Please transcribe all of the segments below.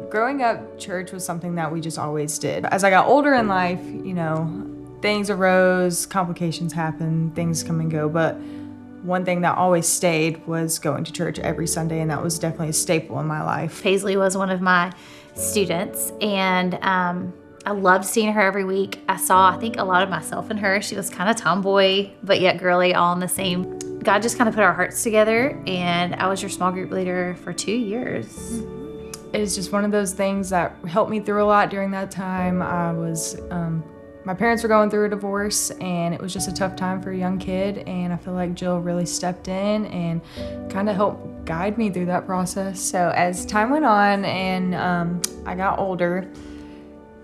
Growing up, church was something that we just always did. As I got older in life, things arose, complications happened, things come and go, but one thing that always stayed was going to church every Sunday, and that was definitely a staple in my life. Paisley was one of my students, and I loved seeing her every week. I think, a lot of myself in her. She was kind of tomboy, but yet girly, all in the same. God just kind of put our hearts together, and I was your small group leader for 2 years. It's just one of those things that helped me through a lot during that time. My parents were going through a divorce, and it was just a tough time for a young kid, and I feel like Jill really stepped in and kind of helped guide me through that process. So as time went on and I got older,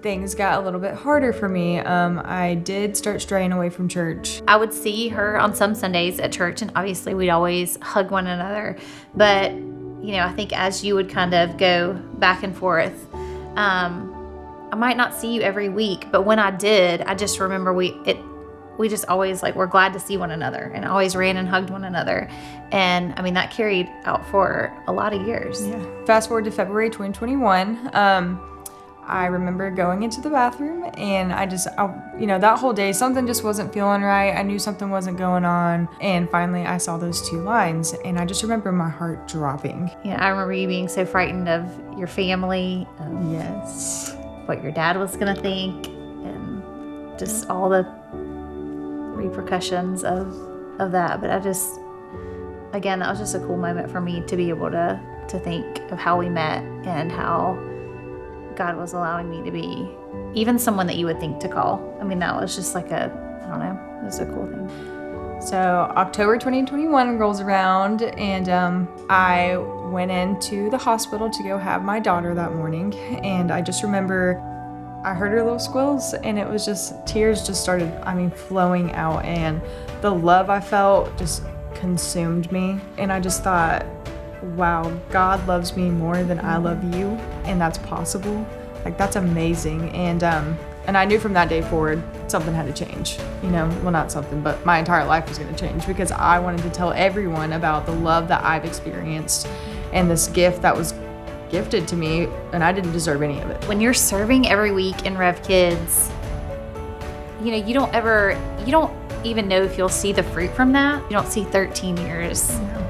things got a little bit harder for me. I did start straying away from church. I would see her on some Sundays at church, and obviously we'd always hug one another. But, I think as you would kind of go back and forth, I might not see you every week, but when I did, I just remember we just always we're glad to see one another, and always ran and hugged one another. And that carried out for a lot of years. Yeah. Fast forward to February 2021. I remember going into the bathroom, and that whole day, something just wasn't feeling right. I knew something wasn't going on. And finally I saw those 2 lines, and I just remember my heart dropping. I remember you being so frightened of your family. Yes. What your dad was going to think, and just all the repercussions of that. But that was just a cool moment for me to be able to think of how we met and how God was allowing me to be even someone that you would think to call. That was just it was a cool thing. So October 2021 rolls around, and I went into the hospital to go have my daughter that morning. And I just remember I heard her little squeals, and it was just, tears just started, flowing out. And the love I felt just consumed me. And I just thought, wow, God loves me more than I love you, and that's possible. That's amazing. And I knew from that day forward, something had to change. Not something, but my entire life was going to change, because I wanted to tell everyone about the love that I've experienced and this gift that was gifted to me, and I didn't deserve any of it. When you're serving every week in Rev Kids, you don't even know if you'll see the fruit from that. You don't see 13 years. No.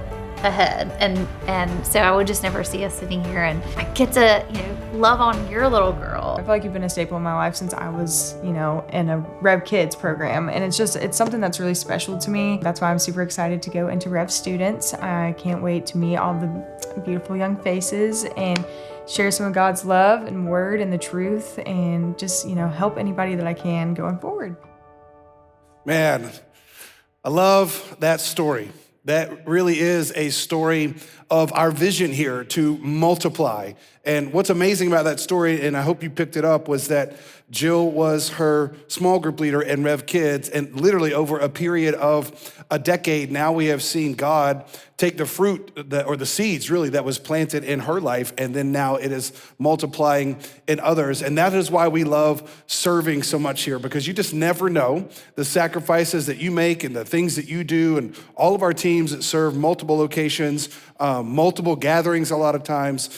Ahead, and so I would just never see us sitting here, and I get to love on your little girl. I feel like you've been a staple in my life since I was in a Rev Kids program, and it's something that's really special to me. That's why I'm super excited to go into Rev Students. I can't wait to meet all the beautiful young faces and share some of God's love and word and the truth, and just help anybody that I can going forward. Man, I love that story. That really is a story of our vision here to multiply. And what's amazing about that story, and I hope you picked it up, was that Jill was her small group leader in Rev Kids, and literally over a period of a decade, now we have seen God take the fruit or the seeds really that was planted in her life, and then now it is multiplying in others. And that is why we love serving so much here, because you just never know the sacrifices that you make and the things that you do. And all of our teams that serve multiple locations, multiple gatherings a lot of times,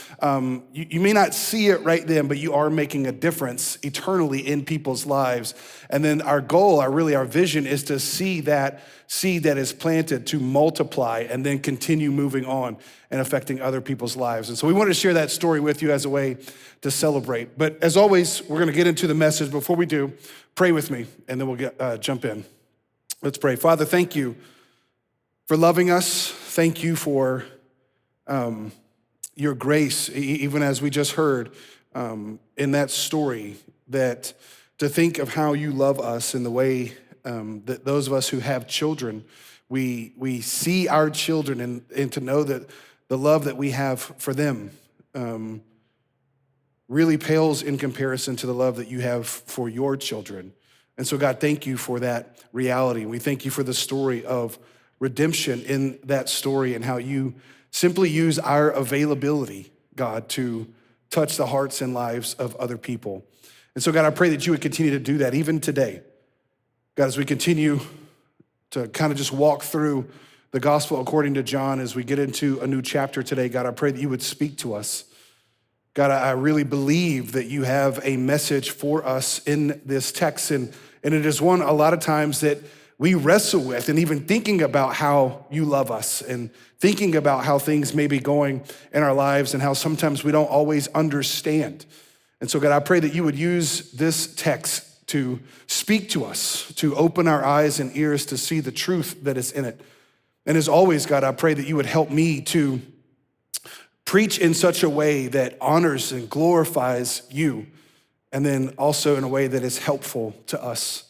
you may not see it right then, but you are making a difference eternally in people's lives. And then our goal, our vision is to see that seed that is planted to multiply and then continue moving on and affecting other people's lives. And so we wanted to share that story with you as a way to celebrate. But as always, we're gonna get into the message. Before we do, pray with me, and then we'll jump in. Let's pray. Father, thank you for loving us. Thank you for your grace, even as we just heard in that story, that to think of how you love us in the way that those of us who have children, we see our children, and to know that the love that we have for them really pales in comparison to the love that you have for your children. And so God, thank you for that reality. We thank you for the story of redemption in that story, and how you simply use our availability, God, to touch the hearts and lives of other people. And so God, I pray that you would continue to do that even today. God, as we continue to kind of just walk through the gospel according to John, as we get into a new chapter today, God, I pray that you would speak to us. God, I really believe that you have a message for us in this text. And it is one a lot of times that we wrestle with, and even thinking about how you love us and thinking about how things may be going in our lives and how sometimes we don't always understand. And so God, I pray that you would use this text to speak to us, to open our eyes and ears to see the truth that is in it. And as always, God, I pray that you would help me to preach in such a way that honors and glorifies you, and then also in a way that is helpful to us.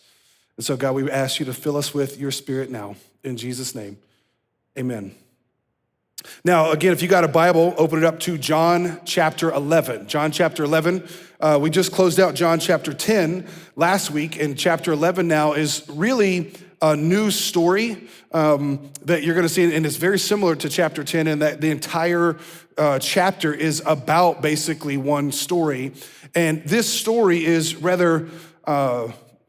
And so, God, we ask you to fill us with your Spirit now. In Jesus' name, amen. Now, again, if you got a Bible, open it up to John chapter 11. John chapter 11. We just closed out John chapter 10 last week, and chapter 11 now is really a new story that you're going to see, and it's very similar to chapter 10 in that the entire chapter is about basically one story. And this story is rather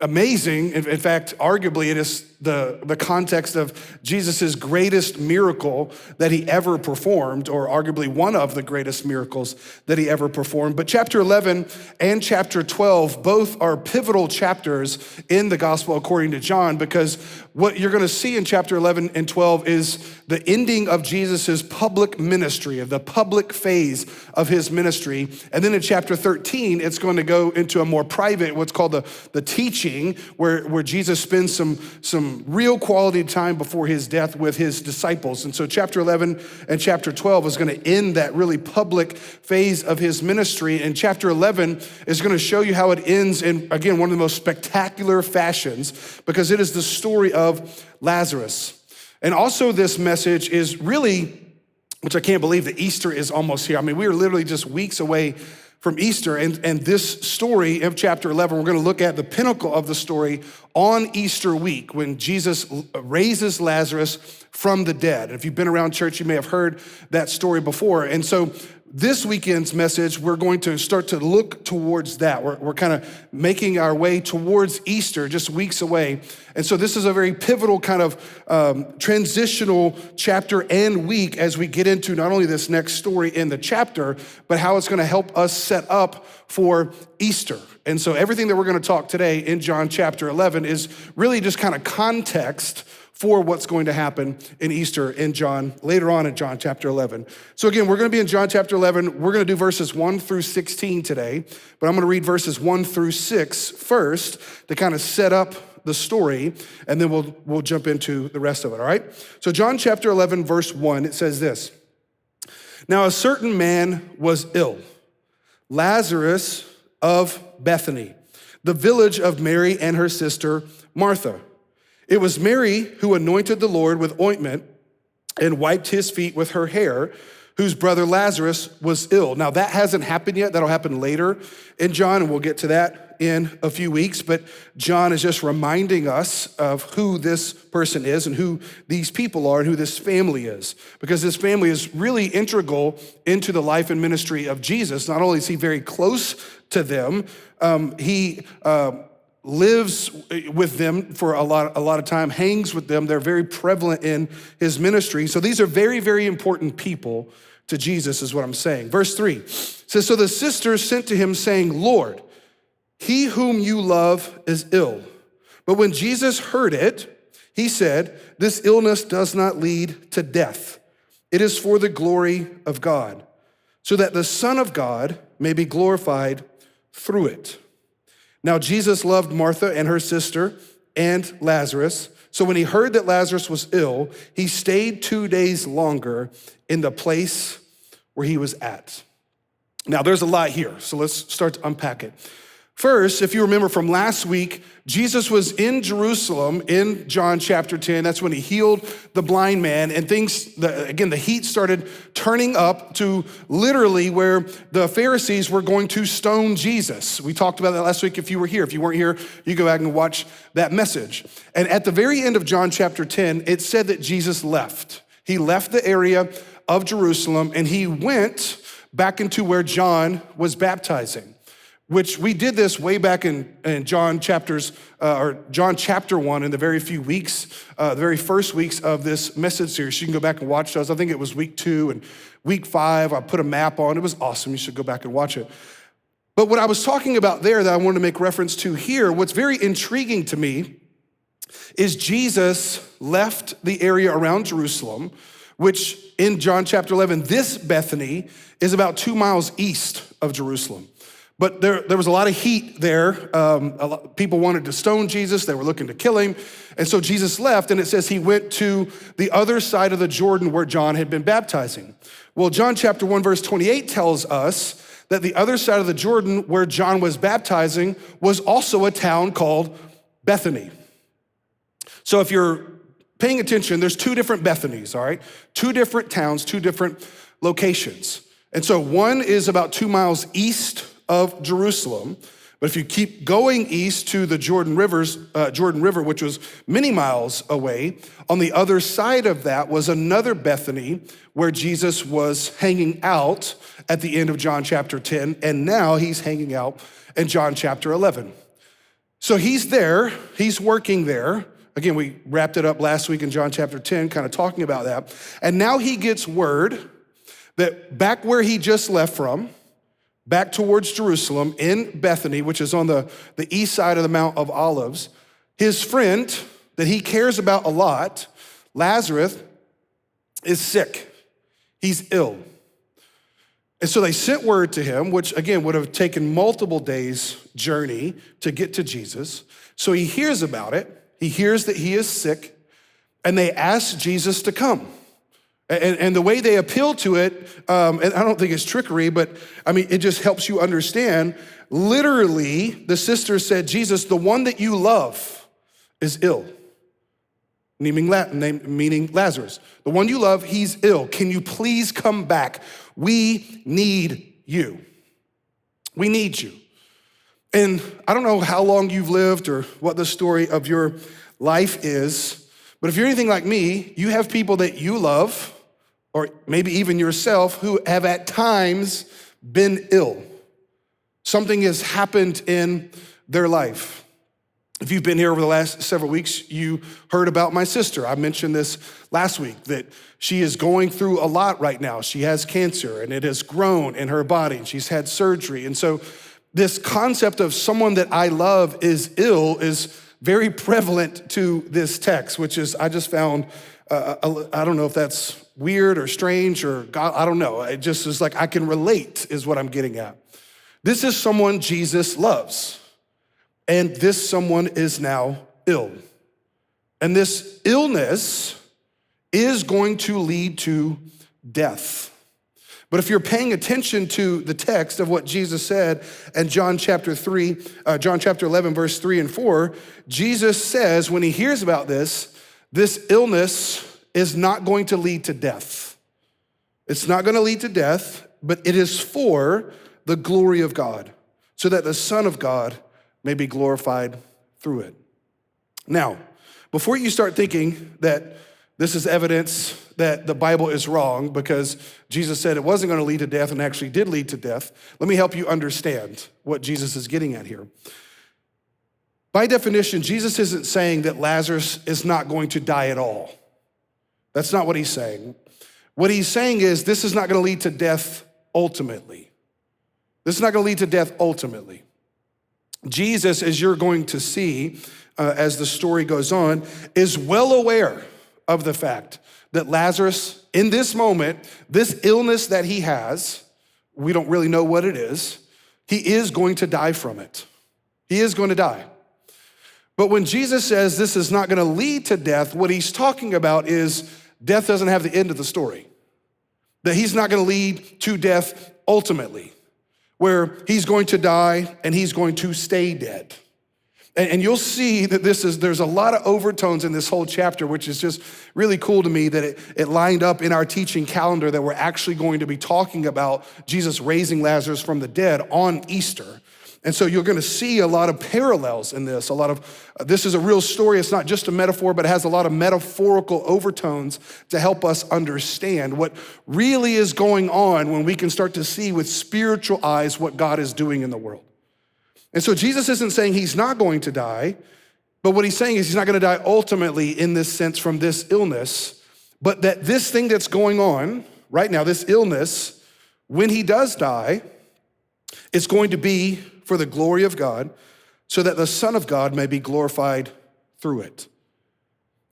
amazing. In fact, arguably, it is the context of Jesus's greatest miracle that he ever performed, or arguably one of the greatest miracles that he ever performed. But chapter 11 and chapter 12 both are pivotal chapters in the gospel according to John, because what you're going to see in chapter 11 and 12 is the ending of Jesus's public ministry, of the public phase of his ministry. And then in chapter 13, it's going to go into a more private, what's called the teaching, where Jesus spends some real quality time before his death with his disciples. And so chapter 11 and chapter 12 is going to end that really public phase of his ministry. And chapter 11 is going to show you how it ends in, again, one of the most spectacular fashions, because it is the story of Lazarus. And also this message is really, which I can't believe that Easter is almost here. I mean, we are literally just weeks away from Easter, and this story of chapter 11, we're going to look at the pinnacle of the story on Easter week when Jesus raises Lazarus from the dead. If you've been around church, you may have heard that story before. And so this weekend's message, we're going to start to look towards that. We're kind of making our way towards Easter, just weeks away. And so this is a very pivotal kind of transitional chapter and week as we get into not only this next story in the chapter, but how it's going to help us set up for Easter. And so everything that we're going to talk today in John chapter 11 is really just kind of context for what's going to happen in Easter in John, later on in John chapter 11. So again, we're going to be in John chapter 11. We're going to do verses 1 through 16 today, but I'm going to read verses 1 through 6 first to kind of set up the story, and then we'll jump into the rest of it, all right? So John chapter 11, verse 1, it says this: "Now a certain man was ill, Lazarus of Bethany, the village of Mary and her sister Martha. It was Mary who anointed the Lord with ointment and wiped his feet with her hair, whose brother Lazarus was ill." Now that hasn't happened yet. That'll happen later in John, and we'll get to that in a few weeks. But John is just reminding us of who this person is and who these people are and who this family is, because this family is really integral into the life and ministry of Jesus. Not only is he very close to them, he lives with them for a lot of time, hangs with them. They're very prevalent in his ministry. So these are very, very important people to Jesus, is what I'm saying. Verse 3 says, "So the sisters sent to him saying, 'Lord, he whom you love is ill.' But when Jesus heard it, he said, 'This illness does not lead to death. It is for the glory of God, so that the Son of God may be glorified through it.' Now Jesus loved Martha and her sister and Lazarus. So when he heard that Lazarus was ill, he stayed 2 days longer in the place where he was at." Now there's a lot here, so let's start to unpack it. First, if you remember from last week, Jesus was in Jerusalem in John chapter 10. That's when he healed the blind man, and the heat started turning up to literally where the Pharisees were going to stone Jesus. We talked about that last week if you were here. If you weren't here, you go back and watch that message. And at the very end of John chapter 10, it said that Jesus left. He left the area of Jerusalem and he went back into where John was baptizing. which we did this way back in John chapter 1 in the very first weeks of this message series. You can go back and watch those. I think it was week 2 and week 5. I put a map on. It was awesome. You should go back and watch it. But what I was talking about there that I wanted to make reference to here, what's very intriguing to me is Jesus left the area around Jerusalem, which in John chapter 11, this Bethany is about 2 miles east of Jerusalem. But there was a lot of heat there. People wanted to stone Jesus. They were looking to kill him. And so Jesus left, and it says he went to the other side of the Jordan where John had been baptizing. Well, John chapter 1, verse 28 tells us that the other side of the Jordan where John was baptizing was also a town called Bethany. So if you're paying attention, there's 2 different Bethanies, all right? 2 different towns, 2 different locations. And so one is about 2 miles east of Jerusalem. But if you keep going east to the Jordan River, which was many miles away, on the other side of that was another Bethany where Jesus was hanging out at the end of John chapter 10, and now he's hanging out in John chapter 11. So he's there, he's working there. Again, we wrapped it up last week in John chapter 10, kind of talking about that. And now he gets word that back where he just left from, back towards Jerusalem in Bethany, which is on the east side of the Mount of Olives, his friend that he cares about a lot, Lazarus, is sick. He's ill. And so they sent word to him, which again would have taken multiple days' journey to get to Jesus. So he hears about it. He hears that he is sick, and they ask Jesus to come. And the way they appeal to it, and I don't think it's trickery, but I mean, it just helps you understand. Literally, the sister said, Jesus, the one that you love is ill, meaning Lazarus. The one you love, he's ill. Can you please come back? We need you. We need you. And I don't know how long you've lived or what the story of your life is, but if you're anything like me, you have people that you love, or maybe even yourself, who have at times been ill. Something has happened in their life. If you've been here over the last several weeks, you heard about my sister. I mentioned this last week, that she is going through a lot right now. She has cancer, and it has grown in her body, and she's had surgery. And so this concept of someone that I love is ill is very prevalent to this text, which is, I just found, I don't know if that's weird or strange or God, I don't know. It just is like, I can relate is what I'm getting at. This is someone Jesus loves, and this someone is now ill. And this illness is going to lead to death. But if you're paying attention to the text of what Jesus said in John chapter 11, verse 3 and 4, Jesus says when he hears about this illness is not going to lead to death. It's not going to lead to death, but it is for the glory of God, so that the Son of God may be glorified through it. Now, before you start thinking that this is evidence that the Bible is wrong because Jesus said it wasn't going to lead to death and actually did lead to death, let me help you understand what Jesus is getting at here. By definition, Jesus isn't saying that Lazarus is not going to die at all. That's not what he's saying. What he's saying is this is not going to lead to death ultimately. This is not going to lead to death ultimately. Jesus, as you're going to see as the story goes on, is well aware of the fact that Lazarus, in this moment, this illness that he has, we don't really know what it is, he is going to die from it. He is going to die. But when Jesus says this is not going to lead to death, what he's talking about is death doesn't have the end of the story. That he's not going to lead to death ultimately, where he's going to die and he's going to stay dead. And you'll see that there's a lot of overtones in this whole chapter, which is just really cool to me that it lined up in our teaching calendar that we're actually going to be talking about Jesus raising Lazarus from the dead on Easter. And so you're gonna see a lot of parallels in this. This is a real story. It's not just a metaphor, but it has a lot of metaphorical overtones to help us understand what really is going on when we can start to see with spiritual eyes what God is doing in the world. And so Jesus isn't saying he's not going to die, but what he's saying is he's not gonna die ultimately in this sense from this illness, but that this thing that's going on right now, this illness, when he does die, it's going to be for the glory of God, so that the Son of God may be glorified through it.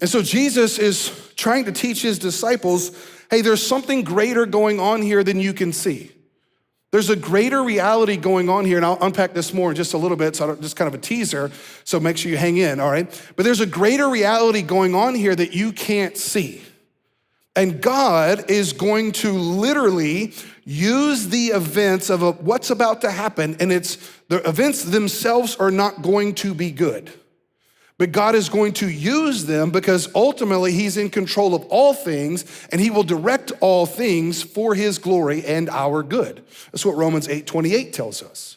And so Jesus is trying to teach his disciples, hey, there's something greater going on here than you can see. There's a greater reality going on here, and I'll unpack this more in just a little bit, so just kind of a teaser, so make sure you hang in, all right? But there's a greater reality going on here that you can't see. And God is going to literally use the events of what's about to happen, and the events themselves are not going to be good. But God is going to use them because ultimately he's in control of all things, and he will direct all things for his glory and our good. That's what Romans 8:28 tells us.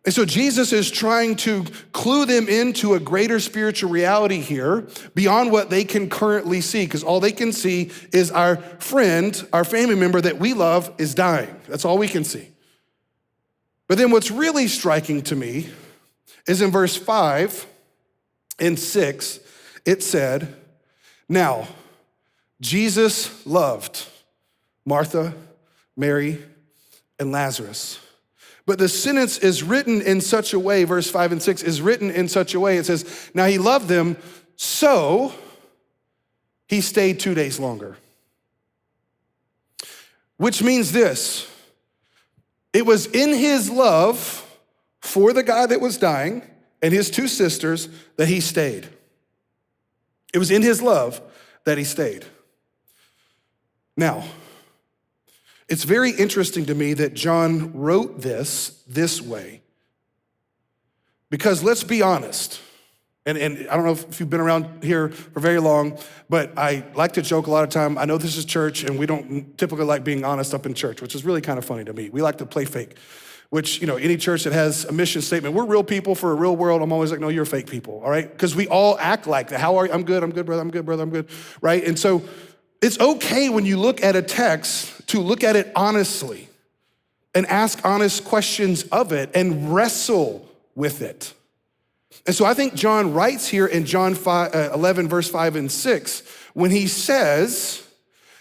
And so Jesus is trying to clue them into a greater spiritual reality here beyond what they can currently see, because all they can see is our friend, our family member that we love is dying. That's all we can see. But then what's really striking to me is in verse 5 and 6, it said, now, Jesus loved Martha, Mary, and Lazarus. But the sentence is written in such a way, verse 5 and 6 is written in such a way, it says, now he loved them, so he stayed 2 days longer. Which means this, it was in his love for the guy that was dying and his two sisters that he stayed. It was in his love that he stayed. Now, it's very interesting to me that John wrote this way, because let's be honest, and I don't know if you've been around here for very long, but I like to joke a lot of time. I know this is church, and we don't typically like being honest up in church, which is really kind of funny to me. We like to play fake, which, any church that has a mission statement, we're real people for a real world. I'm always like, no, you're fake people, all right? Because we all act like that. How are you? I'm good, brother, I'm good, right? And so it's okay when you look at a text to look at it honestly and ask honest questions of it and wrestle with it. And so I think John writes here in John 11, verse 5 and 6, when he says,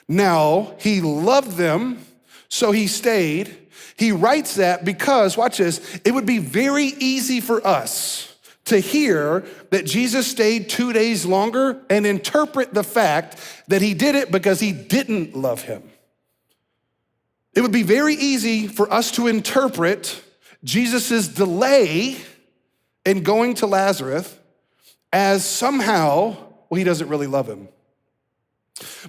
now he loved them, so he stayed. He writes that because, watch this, it would be very easy for us to hear that Jesus stayed 2 days longer and interpret the fact that he did it because he didn't love him. It would be very easy for us to interpret Jesus's delay in going to Lazarus as somehow, well, he doesn't really love him.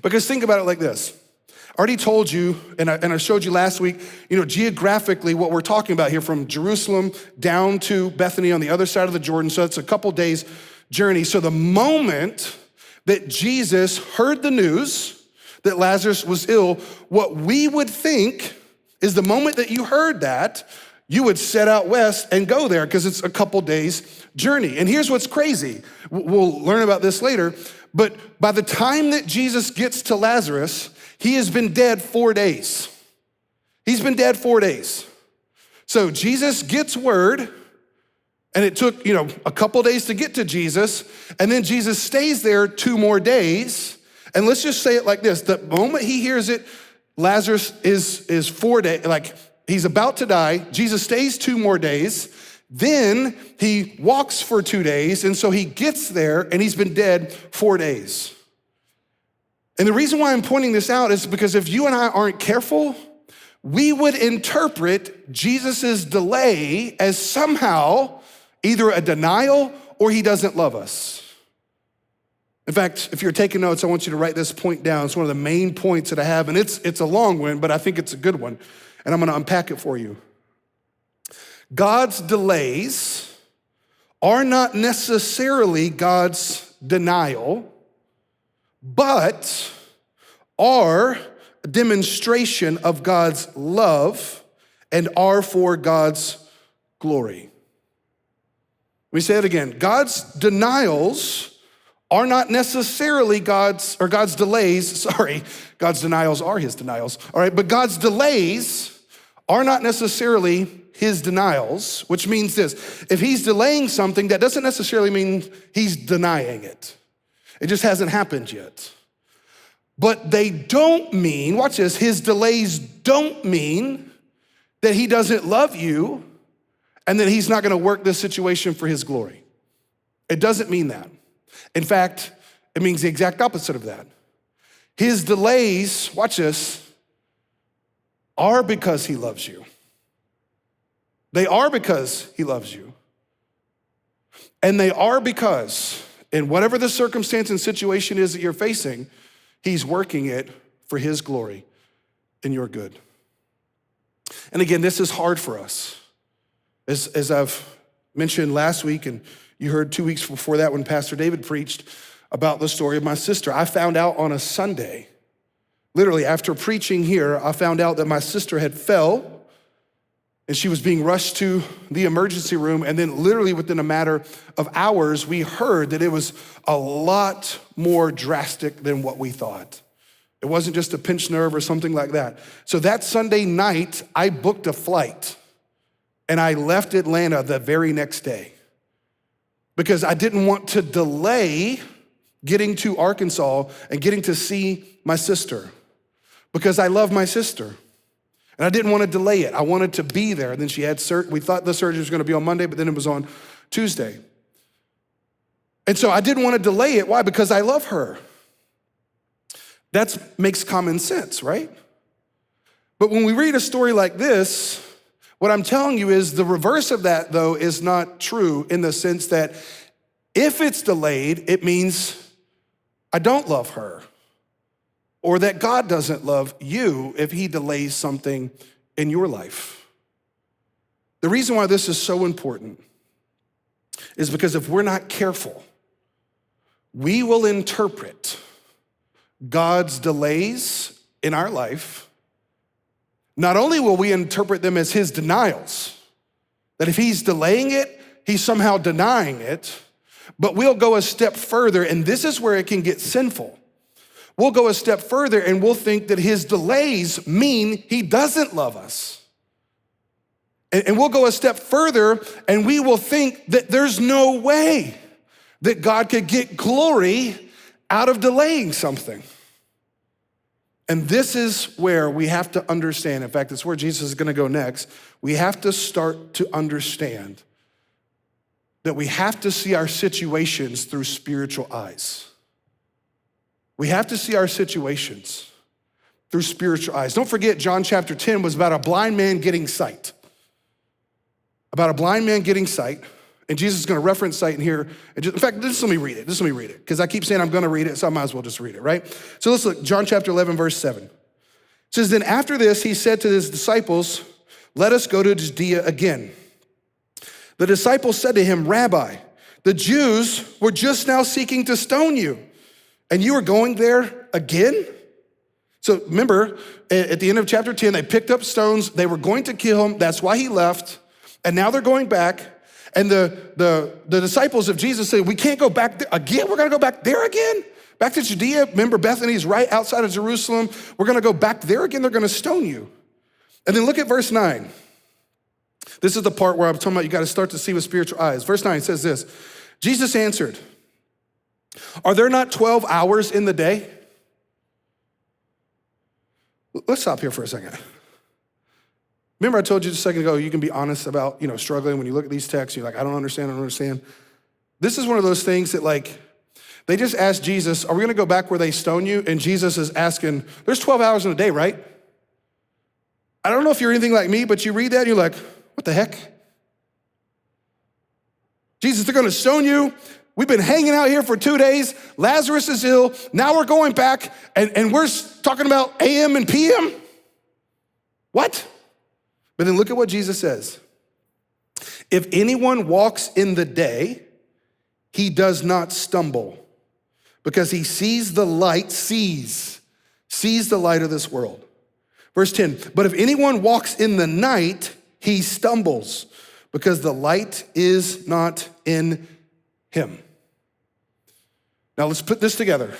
Because think about it like this. I already told you, and I showed you last week, geographically what we're talking about here from Jerusalem down to Bethany on the other side of the Jordan. So it's a couple days journey. So the moment that Jesus heard the news that Lazarus was ill, what we would think is the moment that you heard that, you would set out west and go there because it's a couple days journey. And here's what's crazy. We'll learn about this later, but by the time that Jesus gets to Lazarus, he has been dead 4 days. He's been dead 4 days. So Jesus gets word, and it took, a couple days to get to Jesus, and then Jesus stays there 2 more days. And let's just say it like this. The moment he hears it, Lazarus is 4 days, like he's about to die. Jesus stays 2 more days. Then he walks for 2 days, and so he gets there, and he's been dead 4 days. And the reason why I'm pointing this out is because if you and I aren't careful, we would interpret Jesus's delay as somehow either a denial or he doesn't love us. In fact, if you're taking notes, I want you to write this point down. It's one of the main points that I have, and it's a long one, but I think it's a good one, and I'm gonna unpack it for you. God's delays are not necessarily God's denial, but are a demonstration of God's love and are for God's glory. Let me say it again. God's denials are not necessarily God's delays are his denials, all right? But God's delays are not necessarily his denials, which means this: if he's delaying something, that doesn't necessarily mean he's denying it. It just hasn't happened yet. But they don't mean, watch this, his delays don't mean that he doesn't love you and that he's not gonna work this situation for his glory. It doesn't mean that. In fact, it means the exact opposite of that. His delays, watch this, are because he loves you. They are because he loves you. And they are because, in whatever the circumstance and situation is that you're facing, he's working it for his glory and your good. And again, this is hard for us. As I've mentioned last week, and you heard 2 weeks before that when Pastor David preached about the story of my sister. I found out on a Sunday, literally after preaching here, I found out that my sister had fell and she was being rushed to the emergency room. And then literally within a matter of hours, we heard that it was a lot more drastic than what we thought. It wasn't just a pinched nerve or something like that. So that Sunday night, I booked a flight and I left Atlanta the very next day because I didn't want to delay getting to Arkansas and getting to see my sister because I love my sister. And I didn't want to delay it. I wanted to be there. And then she had we thought the surgery was going to be on Monday, but then it was on Tuesday. And so I didn't want to delay it. Why? Because I love her. That makes common sense, right? But when we read a story like this, what I'm telling you is the reverse of that, though, is not true in the sense that if it's delayed, it means I don't love her, or that God doesn't love you if he delays something in your life. The reason why this is so important is because if we're not careful, we will interpret God's delays in our life. Not only will we interpret them as his denials, that if he's delaying it, he's somehow denying it, but we'll go a step further, and this is where it can get sinful. We'll go a step further and we'll think that his delays mean he doesn't love us. And we'll go a step further and we will think that there's no way that God could get glory out of delaying something. And this is where we have to understand, in fact, it's where Jesus is gonna go next. We have to start to understand that we have to see our situations through spiritual eyes. We have to see our situations through spiritual eyes. Don't forget, John chapter 10 was about a blind man getting sight. About a blind man getting sight. And Jesus is gonna reference sight in here. In fact, just let me read it. Because I keep saying I'm gonna read it, so I might as well just read it, right? So let's look, John chapter 11, verse 7. It says, then after this, he said to his disciples, let us go to Judea again. The disciples said to him, Rabbi, the Jews were just now seeking to stone you, and you are going there again? So remember, at the end of chapter 10, they picked up stones. They were going to kill him. That's why he left. And now they're going back. And the disciples of Jesus say, we can't go back there again. We're going to go back there again? Back to Judea? Remember, Bethany is right outside of Jerusalem. We're going to go back there again. They're going to stone you. And then look at verse 9. This is the part where I'm talking about you got to start to see with spiritual eyes. Verse 9 says this, Jesus answered, are there not 12 hours in the day? Let's stop here for a second. Remember I told you just a second ago, you can be honest about, struggling when you look at these texts, you're like, I don't understand. This is one of those things that they just asked Jesus, are we gonna go back where they stone you? And Jesus is asking, there's 12 hours in a day, right? I don't know if you're anything like me, but you read that and you're like, what the heck? Jesus, they're gonna stone you. We've been hanging out here for 2 days. Lazarus is ill. Now we're going back and we're talking about AM and PM? What? But then look at what Jesus says. If anyone walks in the day, he does not stumble because he sees the light, sees the light of this world. Verse 10, but if anyone walks in the night, he stumbles because the light is not in him. Now let's put this together.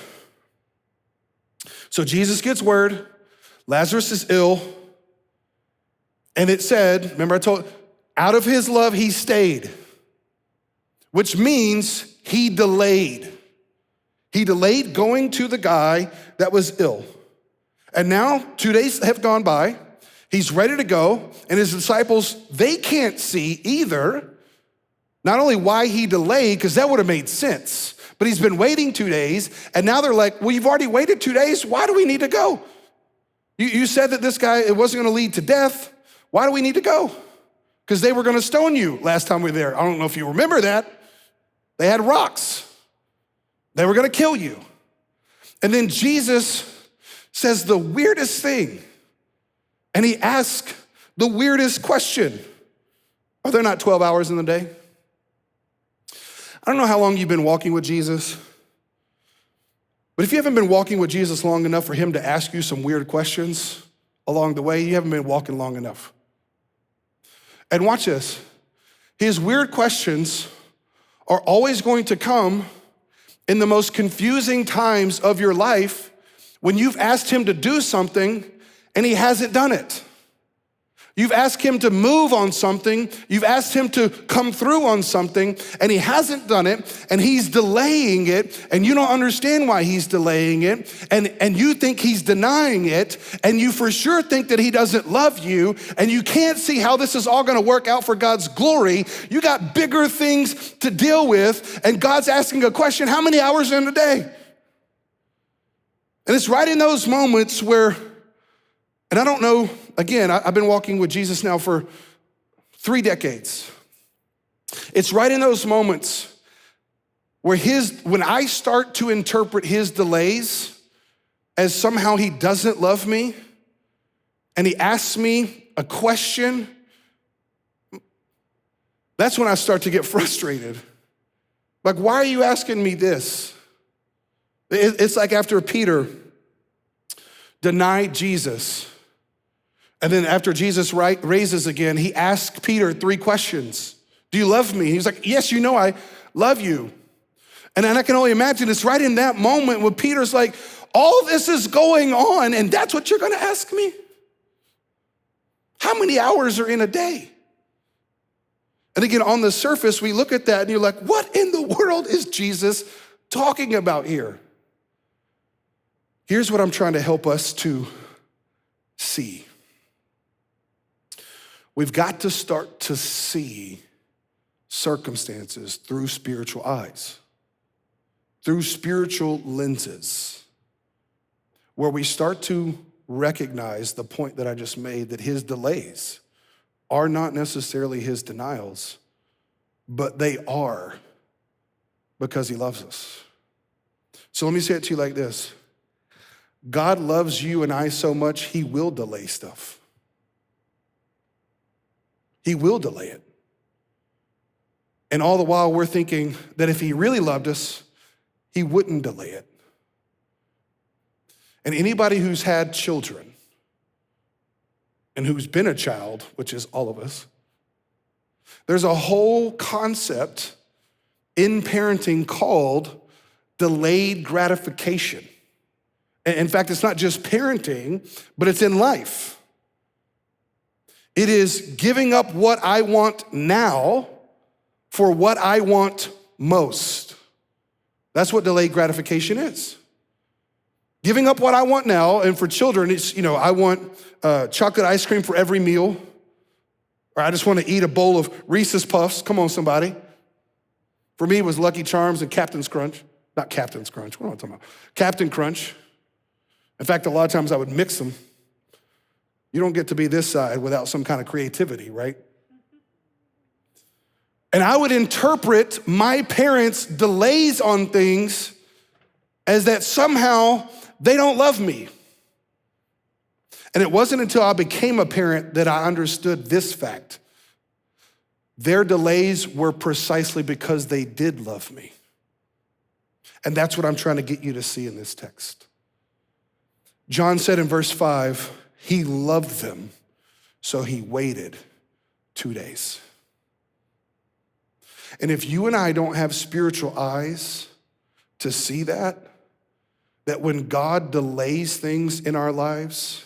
So Jesus gets word, Lazarus is ill, and it said, remember out of his love, he stayed, which means he delayed. He delayed going to the guy that was ill. And now 2 days have gone by. He's ready to go. And his disciples, they can't see either, not only why he delayed, because that would have made sense, but he's been waiting 2 days. And now they're like, well, you've already waited 2 days. Why do we need to go? You said that this guy, it wasn't going to lead to death. Why do we need to go? Because they were going to stone you last time we were there. I don't know if you remember that. They had rocks. They were going to kill you. And then Jesus says the weirdest thing. And he asks the weirdest question. Are there not 12 hours in the day? I don't know how long you've been walking with Jesus, but if you haven't been walking with Jesus long enough for him to ask you some weird questions along the way, you haven't been walking long enough. And watch this. His weird questions are always going to come in the most confusing times of your life when you've asked him to do something and he hasn't done it. You've asked him to move on something, you've asked him to come through on something, and he hasn't done it, and he's delaying it, and you don't understand why he's delaying it, and you think he's denying it, and you for sure think that he doesn't love you, and you can't see how this is all gonna work out for God's glory. You got bigger things to deal with, and God's asking a question, how many hours in a day? And it's right in those moments where, and I don't know, again, I've been walking with Jesus now for 3 decades. It's right in those moments where when I start to interpret his delays as somehow he doesn't love me, and he asks me a question, that's when I start to get frustrated. Like, why are you asking me this? It's like after Peter denied Jesus, and then after Jesus raises again, he asked Peter 3 questions. Do you love me? He's like, yes, you know I love you. And then I can only imagine it's right in that moment when Peter's like, all this is going on and that's what you're gonna ask me? How many hours are in a day? And again, on the surface, we look at that and you're like, what in the world is Jesus talking about here? Here's what I'm trying to help us to see. We've got to start to see circumstances through spiritual eyes, through spiritual lenses, where we start to recognize the point that I just made, that his delays are not necessarily his denials, but they are because he loves us. So let me say it to you like this. God loves you and I so much, he will delay stuff. He will delay it. And all the while we're thinking that if he really loved us, he wouldn't delay it. And anybody who's had children and who's been a child, which is all of us, there's a whole concept in parenting called delayed gratification. In fact, it's not just parenting, but it's in life. It is giving up what I want now for what I want most. That's what delayed gratification is. Giving up what I want now, and for children, it's, I want chocolate ice cream for every meal, or I just want to eat a bowl of Reese's Puffs. Come on, somebody. For me, it was Lucky Charms and Captain's Crunch. Not Captain's Crunch, what am I talking about? Captain Crunch. In fact, a lot of times I would mix them. You don't get to be this side without some kind of creativity, right? And I would interpret my parents' delays on things as that somehow they don't love me. And it wasn't until I became a parent that I understood this fact. Their delays were precisely because they did love me. And that's what I'm trying to get you to see in this text. John said in verse 5, he loved them, so he waited 2 days. And if you and I don't have spiritual eyes to see that when God delays things in our lives,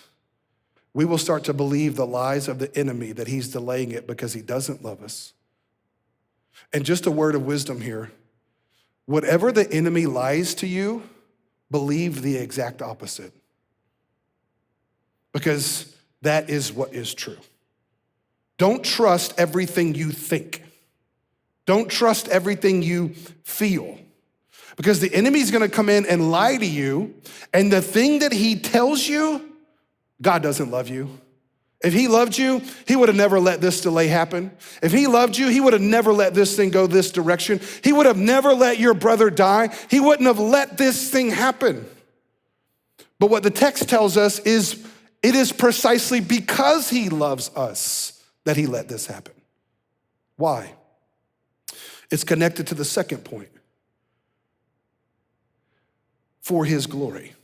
we will start to believe the lies of the enemy that he's delaying it because he doesn't love us. And just a word of wisdom here. Whatever the enemy lies to you, believe the exact opposite. Because that is what is true. Don't trust everything you think. Don't trust everything you feel. Because the enemy's gonna come in and lie to you, and the thing that he tells you, God doesn't love you. If he loved you, he would have never let this delay happen. If he loved you, he would have never let this thing go this direction. He would have never let your brother die. He wouldn't have let this thing happen. But what the text tells us is it is precisely because he loves us that he let this happen. Why? It's connected to the second point. For his glory.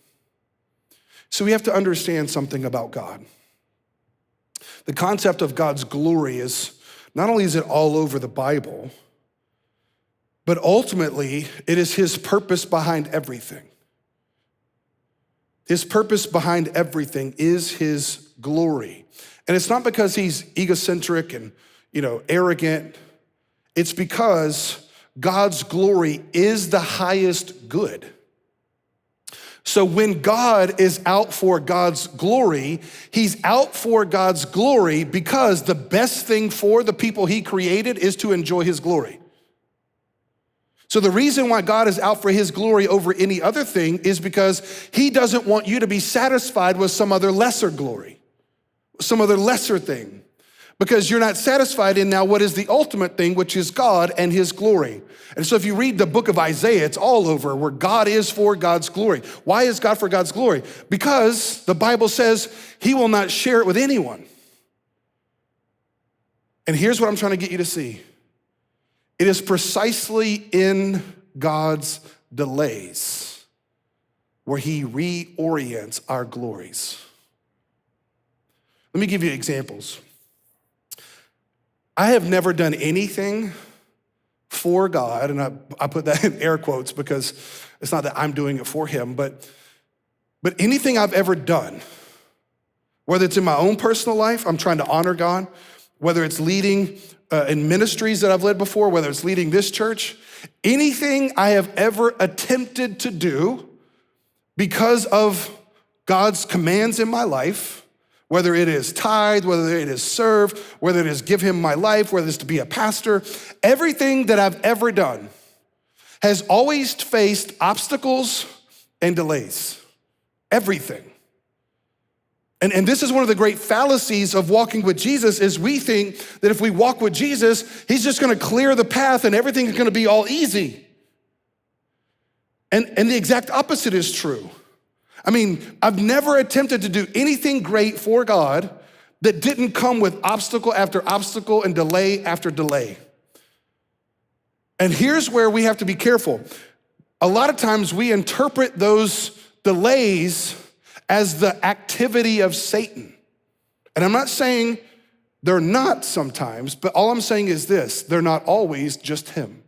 So we have to understand something about God. The concept of God's glory is, not only is it all over the Bible, but ultimately it is his purpose behind everything. His purpose behind everything is his glory. And it's not because he's egocentric and, arrogant. It's because God's glory is the highest good. So when God is out for God's glory, he's out for God's glory because the best thing for the people he created is to enjoy his glory. So the reason why God is out for his glory over any other thing is because he doesn't want you to be satisfied with some other lesser glory, some other lesser thing, because you're not satisfied in now what is the ultimate thing, which is God and his glory. And so if you read the book of Isaiah, it's all over where God is for God's glory. Why is God for God's glory? Because the Bible says he will not share it with anyone. And here's what I'm trying to get you to see. It is precisely in God's delays where he reorients our glories. Let me give you examples. I have never done anything for God, and I put that in air quotes because it's not that I'm doing it for him, but anything I've ever done, whether it's in my own personal life, I'm trying to honor God, whether it's leading in ministries that I've led before, whether it's leading this church, anything I have ever attempted to do because of God's commands in my life, whether it is tithe, whether it is serve, whether it is give him my life, whether it's to be a pastor, everything that I've ever done has always faced obstacles and delays. Everything. And this is one of the great fallacies of walking with Jesus is we think that if we walk with Jesus, he's just gonna clear the path and everything is gonna be all easy. And the exact opposite is true. I mean, I've never attempted to do anything great for God that didn't come with obstacle after obstacle and delay after delay. And here's where we have to be careful. A lot of times we interpret those delays as the activity of Satan. And I'm not saying they're not sometimes, but all I'm saying is this, they're not always just him.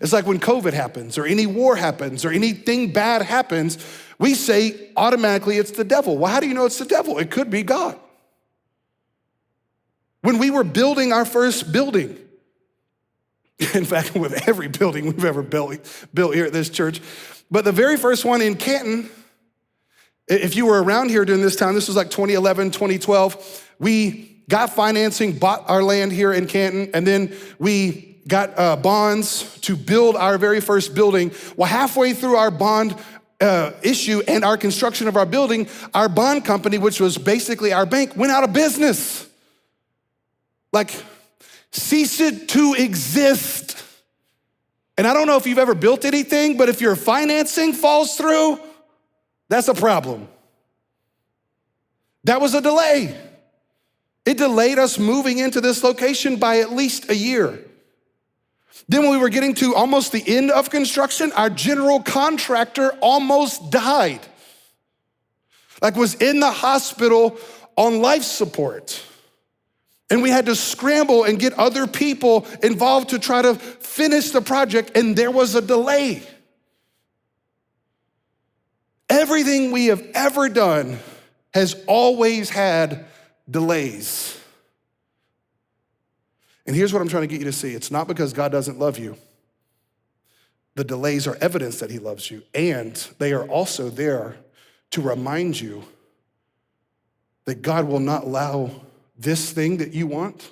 It's like when COVID happens or any war happens or anything bad happens, we say automatically it's the devil. Well, how do you know it's the devil? It could be God. When we were building our first building, in fact, with every building we've ever built here at this church, but the very first one in Canton, if you were around here during this time, this was like 2011, 2012, we got financing, bought our land here in Canton, and then we got bonds to build our very first building. Well, halfway through our bond issue and our construction of our building, our bond company, which was basically our bank, went out of business. Like, ceased to exist. And I don't know if you've ever built anything, but if your financing falls through, that's a problem. That was a delay. It delayed us moving into this location by at least a year. Then when we were getting to almost the end of construction, our general contractor almost died. Like was in the hospital on life support. And we had to scramble and get other people involved to try to finish the project, and there was a delay. Everything we have ever done has always had delays. And here's what I'm trying to get you to see. It's not because God doesn't love you. The delays are evidence that he loves you, and they are also there to remind you that God will not allow this thing that you want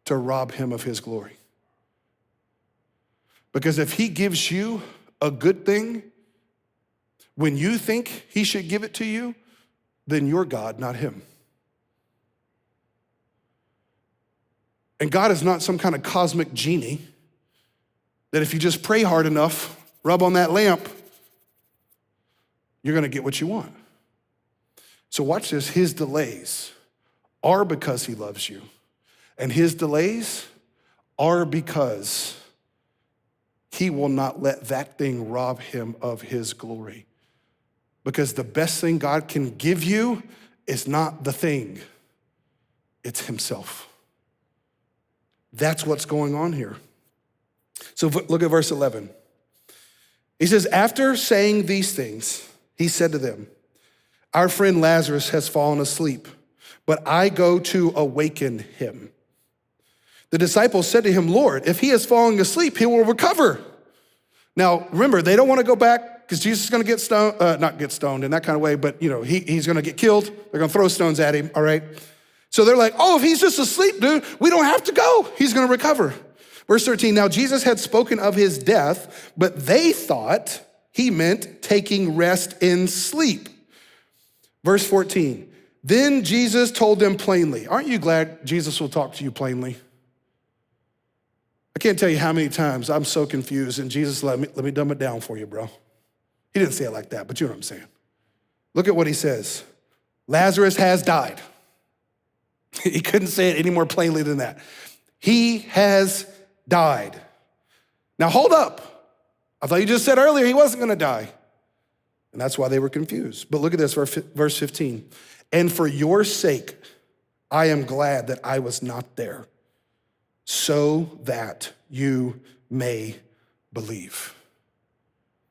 to rob him of his glory. Because if he gives you a good thing when you think he should give it to you, then you're God, not him. And God is not some kind of cosmic genie that if you just pray hard enough, rub on that lamp, you're gonna get what you want. So watch this, his delays are because he loves you. And his delays are because he will not let that thing rob him of his glory. Because the best thing God can give you is not the thing, it's himself. That's what's going on here. So look at verse 11. He says, after saying these things, he said to them, our friend Lazarus has fallen asleep, but I go to awaken him. The disciples said to him, Lord, if he is falling asleep, he will recover. Now, remember, they don't want to go back because Jesus is going to get stoned, not get stoned in that kind of way, but he's going to get killed. They're going to throw stones at him, all right? So they're like, oh, if he's just asleep, dude, we don't have to go. He's going to recover. Verse 13, now Jesus had spoken of his death, but they thought he meant taking rest in sleep. Verse 14, then Jesus told them plainly. Aren't you glad Jesus will talk to you plainly? I can't tell you how many times I'm so confused and Jesus, let me dumb it down for you, bro. He didn't say it like that, but you know what I'm saying. Look at what he says. Lazarus has died. He couldn't say it any more plainly than that. He has died. Now hold up. I thought you just said earlier he wasn't gonna die. And that's why they were confused. But look at this, verse 15. And for your sake, I am glad that I was not there, so that you may believe.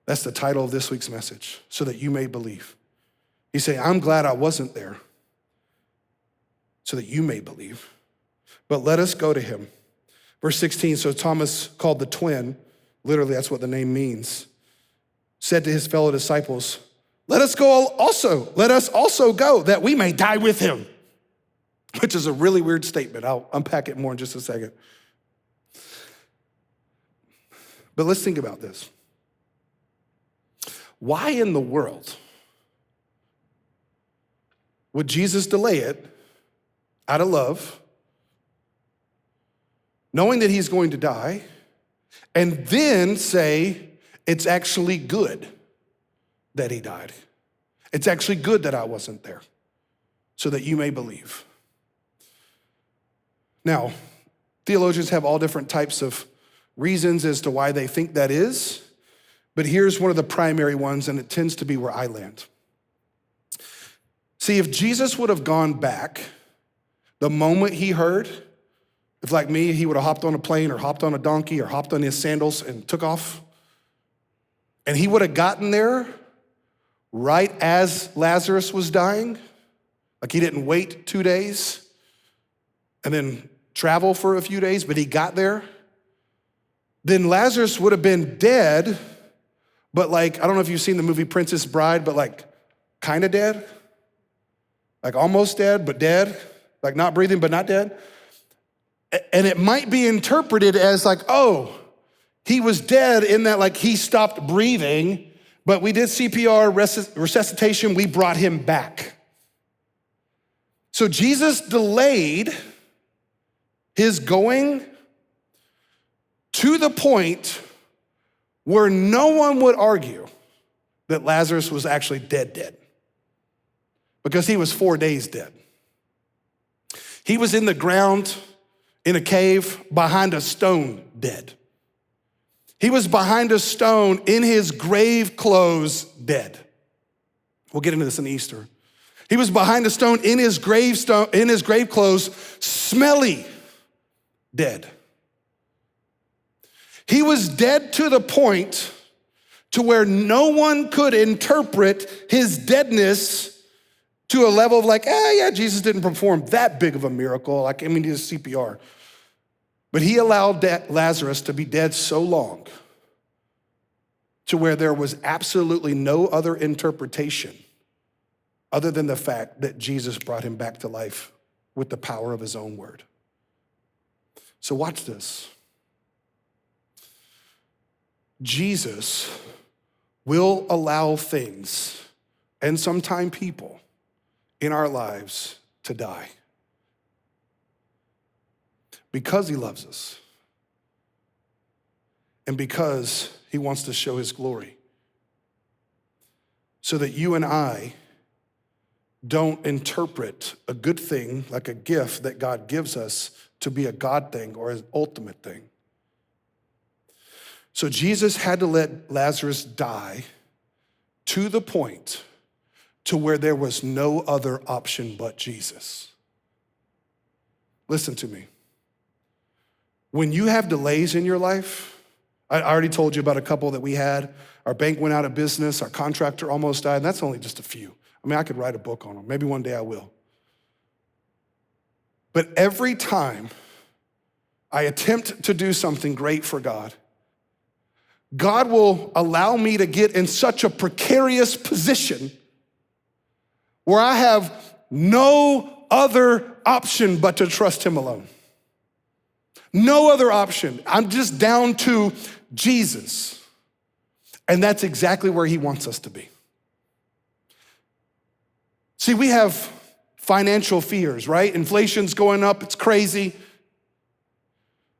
That's the title of this week's message, so that you may believe. He's saying, I'm glad I wasn't there, so that you may believe. But let us go to him. Verse 16, so Thomas, called the twin, literally that's what the name means, said to his fellow disciples, let us also go that we may die with him. Which is a really weird statement. I'll unpack it more in just a second. But let's think about this. Why in the world would Jesus delay it out of love, knowing that he's going to die, and then say, it's actually good that he died. It's actually good that I wasn't there, so that you may believe. Now, theologians have all different types of reasons as to why they think that is, but here's one of the primary ones, and it tends to be where I land. See, if Jesus would have gone back the moment he heard, if like me, he would have hopped on a plane or hopped on a donkey or hopped on his sandals and took off, and he would have gotten there right as Lazarus was dying, like he didn't wait 2 days and then travel for a few days, but he got there, then Lazarus would have been dead, but like, I don't know if you've seen the movie Princess Bride, but like kind of dead, like almost dead, but dead, like not breathing, but not dead. And it might be interpreted as like, oh, he was dead in that like he stopped breathing, but we did CPR, resuscitation, we brought him back. So Jesus delayed his going to the point where no one would argue that Lazarus was actually dead, because he was 4 days dead. He was in the ground, in a cave, behind a stone, dead. He was behind a stone in his grave clothes, dead. We'll get into this in Easter. He was behind a stone in his grave clothes, smelly, dead. He was dead to the point to where no one could interpret his deadness to a level of like, yeah, Jesus didn't perform that big of a miracle. Like, I mean, he did CPR. But he allowed Lazarus to be dead so long to where there was absolutely no other interpretation other than the fact that Jesus brought him back to life with the power of his own word. So watch this. Jesus will allow things and sometimes people in our lives to die because he loves us and because he wants to show his glory, so that you and I don't interpret a good thing like a gift that God gives us to be a God thing or an ultimate thing. So Jesus had to let Lazarus die to the point to where there was no other option but Jesus. Listen to me. When you have delays in your life, I already told you about a couple that we had. Our bank went out of business, our contractor almost died, and that's only just a few. I mean, I could write a book on them. Maybe one day I will. But every time I attempt to do something great for God, God will allow me to get in such a precarious position where I have no other option but to trust him alone. No other option. I'm just down to Jesus. And that's exactly where he wants us to be. See, we have financial fears, right? Inflation's going up, it's crazy.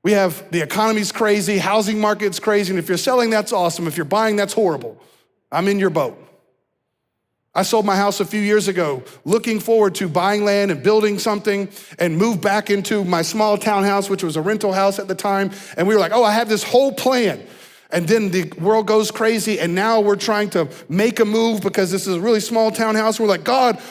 We have the economy's crazy, housing market's crazy, and if you're selling, that's awesome. If you're buying, that's horrible. I'm in your boat. I sold my house a few years ago, looking forward to buying land and building something and move back into my small townhouse, which was a rental house at the time. And we were like, oh, I have this whole plan. And then the world goes crazy, and now we're trying to make a move because this is a really small townhouse. We're like, God,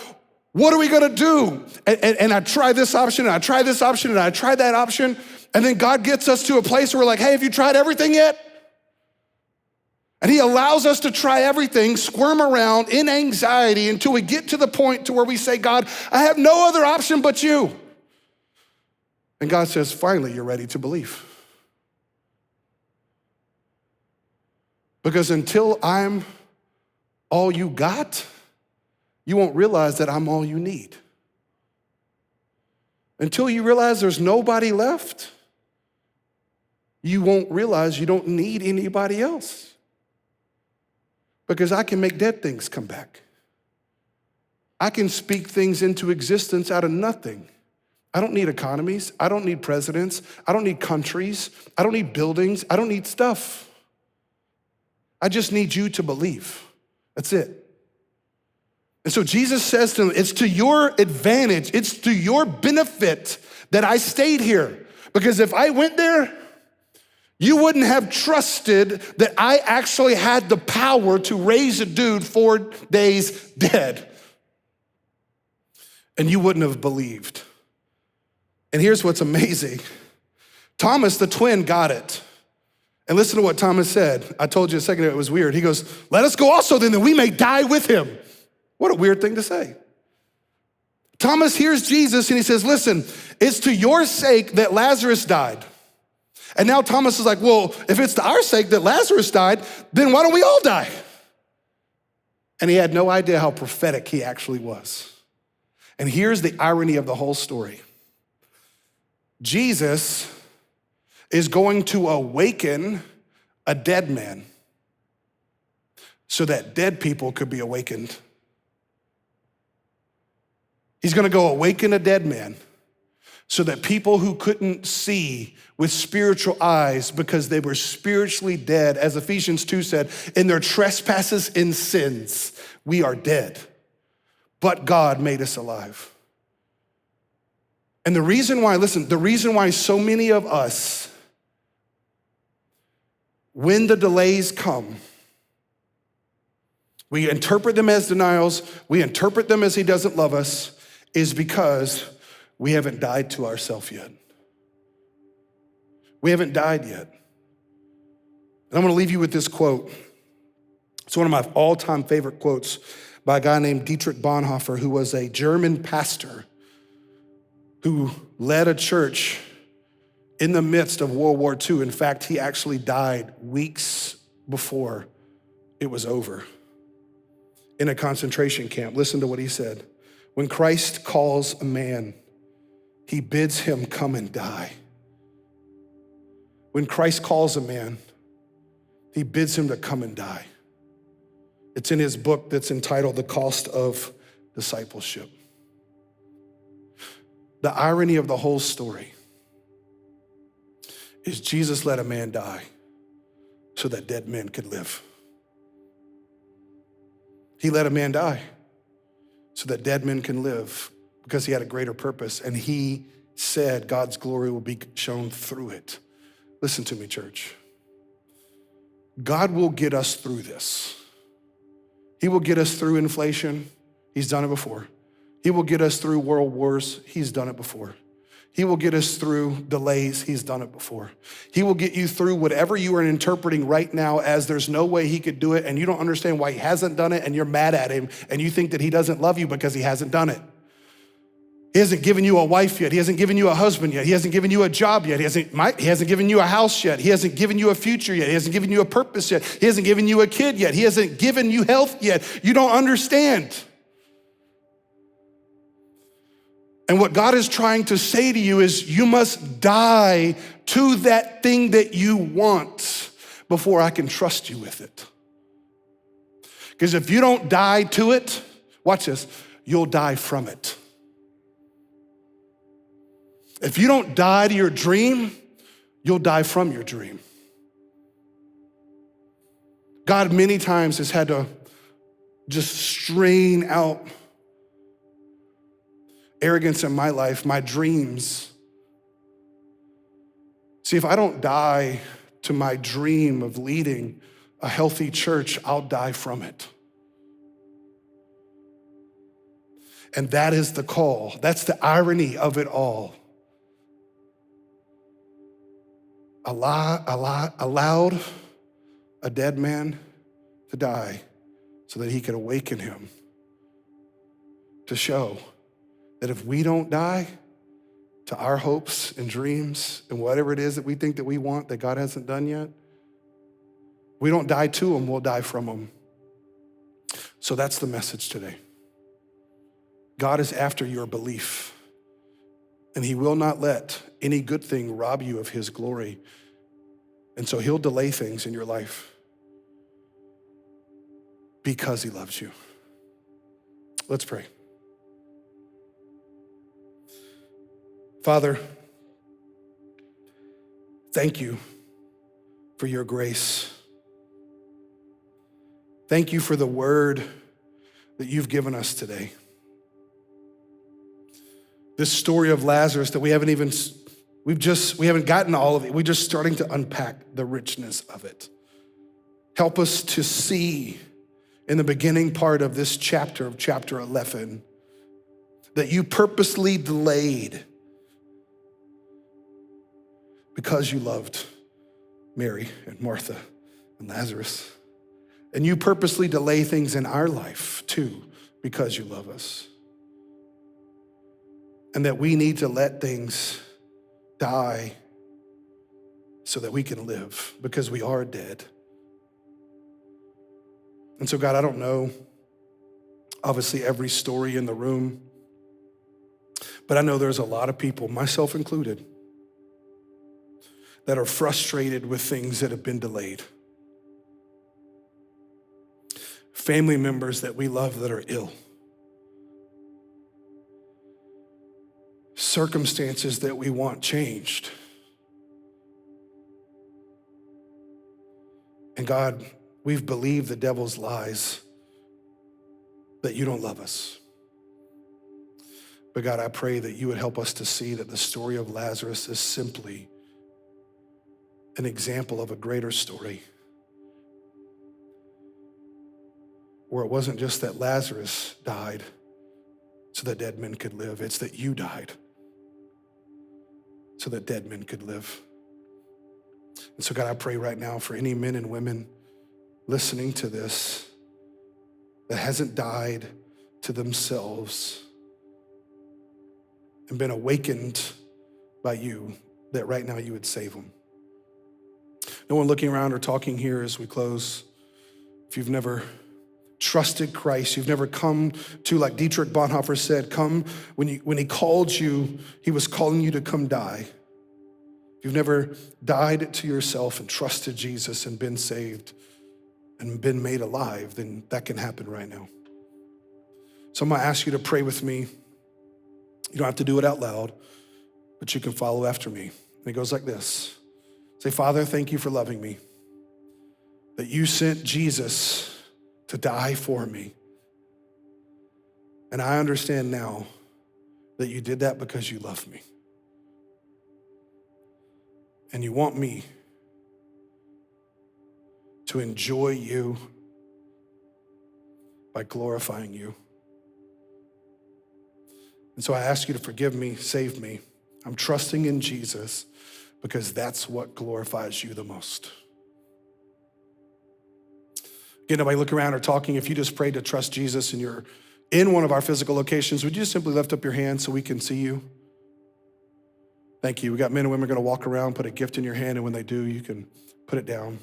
what are we gonna do? And I try this option, and I try this option, and I try that option. And then God gets us to a place where we're like, hey, have you tried everything yet? And he allows us to try everything, squirm around in anxiety until we get to the point to where we say, God, I have no other option but you. And God says, finally, you're ready to believe. Because until I'm all you got, you won't realize that I'm all you need. Until you realize there's nobody left, you won't realize you don't need anybody else. Because I can make dead things come back. I can speak things into existence out of nothing. I don't need economies. I don't need presidents. I don't need countries. I don't need buildings. I don't need stuff. I just need you to believe. That's it. And so Jesus says to them, it's to your advantage, it's to your benefit that I stayed here. Because if I went there, you wouldn't have trusted that I actually had the power to raise a dude 4 days dead. And you wouldn't have believed. And here's what's amazing. Thomas, the twin, got it. And listen to what Thomas said. I told you a second ago it was weird. He goes, let us go also then that we may die with him. What a weird thing to say. Thomas hears Jesus and he says, listen, it's to your sake that Lazarus died. And now Thomas is like, well, if it's to our sake that Lazarus died, then why don't we all die? And he had no idea how prophetic he actually was. And here's the irony of the whole story. Jesus is going to awaken a dead man so that dead people could be awakened. He's gonna go awaken a dead man so that people who couldn't see with spiritual eyes because they were spiritually dead, as Ephesians 2 said, in their trespasses and sins, we are dead. But God made us alive. And the reason why so many of us, when the delays come, we interpret them as denials, we interpret them as he doesn't love us, is because we haven't died to ourselves yet. We haven't died yet. And I'm gonna leave you with this quote. It's one of my all-time favorite quotes by a guy named Dietrich Bonhoeffer, who was a German pastor who led a church in the midst of World War II. In fact, he actually died weeks before it was over in a concentration camp. Listen to what he said. When Christ calls a man, he bids him come and die. When Christ calls a man, he bids him to come and die. It's in his book that's entitled The Cost of Discipleship. The irony of the whole story is Jesus let a man die so that dead men could live. He let a man die so that dead men can live because he had a greater purpose, and he said God's glory will be shown through it. Listen to me, church. God will get us through this. He will get us through inflation. He's done it before. He will get us through world wars. He's done it before. He will get us through delays. He's done it before. He will get you through whatever you are interpreting right now as there's no way he could do it, and you don't understand why he hasn't done it, and you're mad at him, and you think that he doesn't love you because he hasn't done it. He hasn't given you a wife yet. He hasn't given you a husband yet. He hasn't given you a job yet. He hasn't given you a house yet. He hasn't given you a future yet. He hasn't given you a purpose yet. He hasn't given you a kid yet. He hasn't given you health yet. You don't understand. And what God is trying to say to you is you must die to that thing that you want before I can trust you with it. Because if you don't die to it, watch this, you'll die from it. If you don't die to your dream, you'll die from your dream. God many times has had to just strain out arrogance in my life, my dreams. See, if I don't die to my dream of leading a healthy church, I'll die from it. And that is the call. That's the irony of it all. Allowed a dead man to die so that he could awaken him to show that if we don't die to our hopes and dreams and whatever it is that we think that we want that God hasn't done yet, we don't die to them, we'll die from them. So that's the message today. God is after your belief, and he will not let any good thing rob you of his glory. And so he'll delay things in your life because he loves you. Let's pray. Father, thank you for your grace. Thank you for the word that you've given us today. This story of Lazarus that we haven't gotten all of it. We're just starting to unpack the richness of it. Help us to see in the beginning part of this chapter, of chapter 11, that you purposely delayed because you loved Mary and Martha and Lazarus. And you purposely delay things in our life too because you love us. And that we need to let things die so that we can live because we are dead. And so God, I don't know, obviously every story in the room, but I know there's a lot of people, myself included, that are frustrated with things that have been delayed. Family members that we love that are ill. Circumstances that we want changed. And God, we've believed the devil's lies that you don't love us. But God, I pray that you would help us to see that the story of Lazarus is simply an example of a greater story, where it wasn't just that Lazarus died so that dead men could live, it's that you died so that dead men could live. And so God, I pray right now for any men and women listening to this that hasn't died to themselves and been awakened by you, that right now you would save them. No one looking around or talking here as we close. If you've never trusted Christ, you've never come to, like Dietrich Bonhoeffer said, come when he called you, he was calling you to come die. If you've never died to yourself and trusted Jesus and been saved and been made alive, then that can happen right now. So I'm gonna ask you to pray with me. You don't have to do it out loud, but you can follow after me. And it goes like this. Say, Father, thank you for loving me, that you sent Jesus to die for me. And I understand now that you did that because you love me. And you want me to enjoy you by glorifying you. And so I ask you to forgive me, save me. I'm trusting in Jesus because that's what glorifies you the most. Again, nobody look around or talking. If you just prayed to trust Jesus and you're in one of our physical locations, would you just simply lift up your hand so we can see you? Thank you. We got men and women going to walk around, put a gift in your hand, and when they do, you can put it down.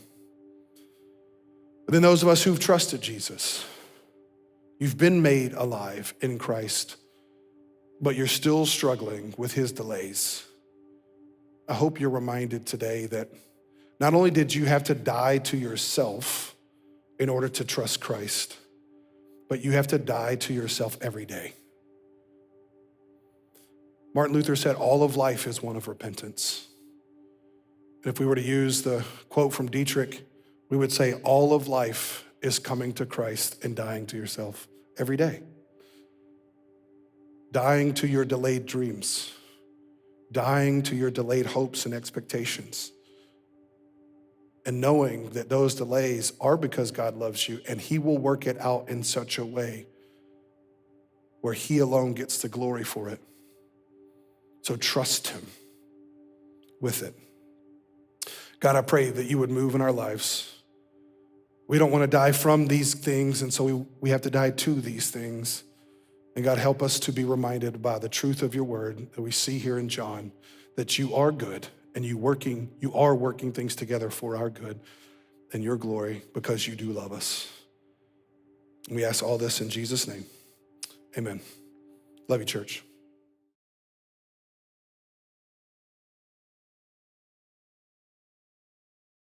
But then those of us who've trusted Jesus, you've been made alive in Christ, but you're still struggling with his delays. I hope you're reminded today that not only did you have to die to yourself in order to trust Christ, but you have to die to yourself every day. Martin Luther said, all of life is one of repentance. And if we were to use the quote from Dietrich, we would say all of life is coming to Christ and dying to yourself every day. Dying to your delayed dreams, dying to your delayed hopes and expectations, and knowing that those delays are because God loves you and he will work it out in such a way where he alone gets the glory for it. So trust him with it. God, I pray that you would move in our lives. We don't want to die from these things, and so we have to die to these things. And God, help us to be reminded by the truth of your word that we see here in John, that you are good and you are working things together for our good and your glory because you do love us. And we ask all this in Jesus' name. Amen. Love you, church.